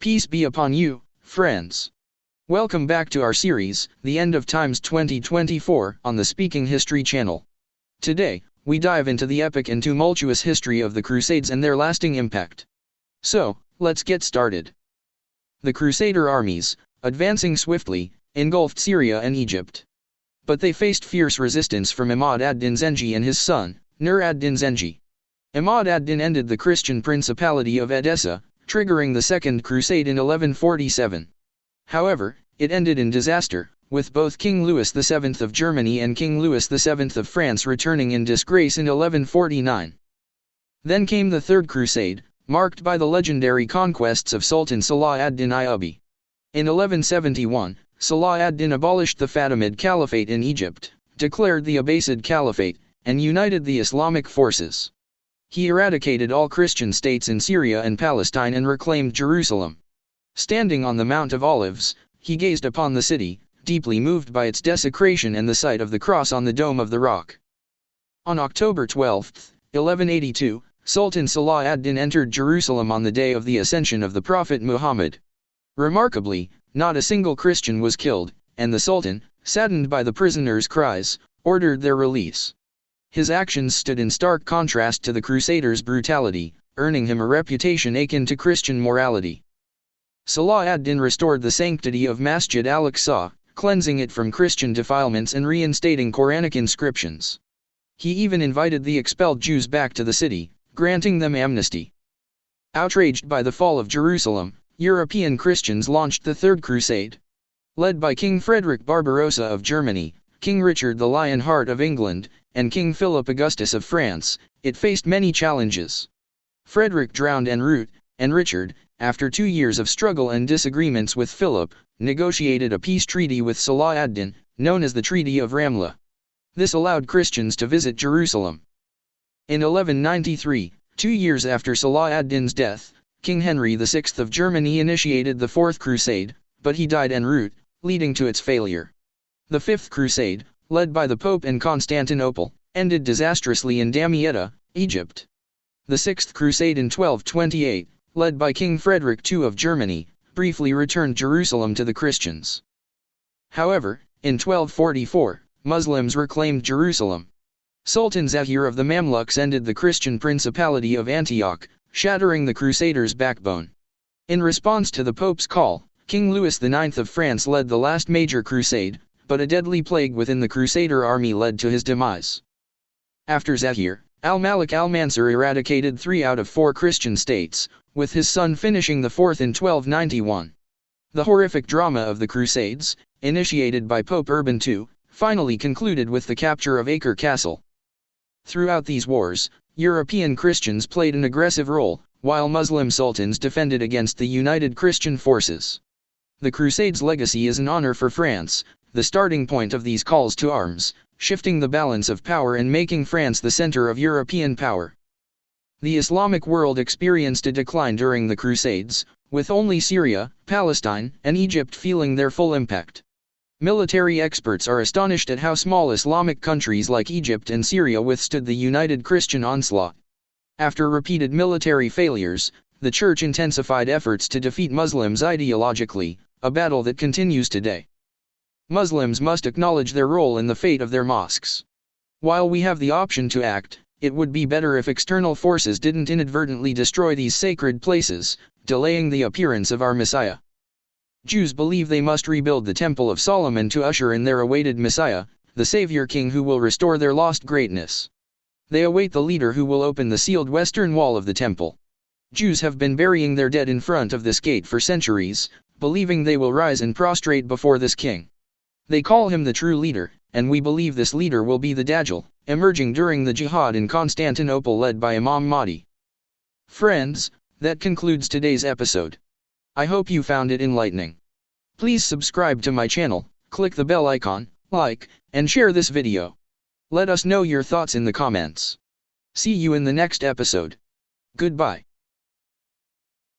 Peace be upon you, friends. Welcome back to our series, The End of Times 2024, on the Speaking History channel. Today, we dive into the epic and tumultuous history of the Crusades and their lasting impact. So, let's get started. The Crusader armies, advancing swiftly, engulfed Syria and Egypt. But they faced fierce resistance from Imad ad-Din Zengi and his son, Nur ad-Din Zengi. Imad ad-Din ended the Christian Principality of Edessa, triggering the Second Crusade in 1147. However, it ended in disaster, with both King Louis VII of Germany and King Louis VII of France returning in disgrace in 1149. Then came the Third Crusade, marked by the legendary conquests of Sultan Salah ad-Din Ayyubi. In 1171, Salah ad-Din abolished the Fatimid Caliphate in Egypt, declared the Abbasid Caliphate, and united the Islamic forces. He eradicated all Christian states in Syria and Palestine and reclaimed Jerusalem. Standing on the Mount of Olives, he gazed upon the city, deeply moved by its desecration and the sight of the cross on the dome of the rock. On October 12, 1182, Sultan Salah ad-Din entered Jerusalem on the day of the ascension of the Prophet Muhammad. Remarkably, not a single Christian was killed, and the Sultan, saddened by the prisoners' cries, ordered their release. His actions stood in stark contrast to the Crusaders' brutality, earning him a reputation akin to Christian morality. Salah ad-Din restored the sanctity of Masjid al-Aqsa, cleansing it from Christian defilements and reinstating Quranic inscriptions. He even invited the expelled Jews back to the city, granting them amnesty. Outraged by the fall of Jerusalem, European Christians launched the Third Crusade. Led by King Frederick Barbarossa of Germany, King Richard the Lionheart of England, and King Philip Augustus of France, it faced many challenges. Frederick drowned en route, and Richard, after 2 years of struggle and disagreements with Philip, negotiated a peace treaty with Salah ad-Din, known as the Treaty of Ramla. This allowed Christians to visit Jerusalem. In 1193, 2 years after Salah ad-Din's death, King Henry VI of Germany initiated the Fourth Crusade, but he died en route, leading to its failure. The Fifth Crusade, led by the Pope in Constantinople, ended disastrously in Damietta, Egypt. The Sixth Crusade in 1228, led by King Frederick II of Germany, briefly returned Jerusalem to the Christians. However, in 1244, Muslims reclaimed Jerusalem. Sultan Zahir of the Mamluks ended the Christian Principality of Antioch, shattering the Crusaders' backbone. In response to the Pope's call, King Louis IX of France led the last major crusade, but a deadly plague within the Crusader army led to his demise. After Zahir, al-Malik al-Mansur eradicated 3 out of 4 Christian states, with his son finishing the 4th in 1291. The horrific drama of the Crusades, initiated by Pope Urban II, finally concluded with the capture of Acre Castle. Throughout these wars, European Christians played an aggressive role, while Muslim sultans defended against the united Christian forces. The Crusades' legacy is an honor for France, the starting point of these calls to arms, shifting the balance of power and making France the center of European power. The Islamic world experienced a decline during the Crusades, with only Syria, Palestine, and Egypt feeling their full impact. Military experts are astonished at how small Islamic countries like Egypt and Syria withstood the united Christian onslaught. After repeated military failures, the Church intensified efforts to defeat Muslims ideologically, a battle that continues today. Muslims must acknowledge their role in the fate of their mosques. While we have the option to act, it would be better if external forces didn't inadvertently destroy these sacred places, delaying the appearance of our Messiah. Jews believe they must rebuild the Temple of Solomon to usher in their awaited Messiah, the Savior King who will restore their lost greatness. They await the leader who will open the sealed western wall of the temple. Jews have been burying their dead in front of this gate for centuries, believing they will rise and prostrate before this king. They call him the true leader, and we believe this leader will be the Dajjal, emerging during the jihad in Constantinople led by Imam Mahdi. Friends, that concludes today's episode. I hope you found it enlightening. Please subscribe to my channel, click the bell icon, like, and share this video. Let us know your thoughts in the comments. See you in the next episode. Goodbye.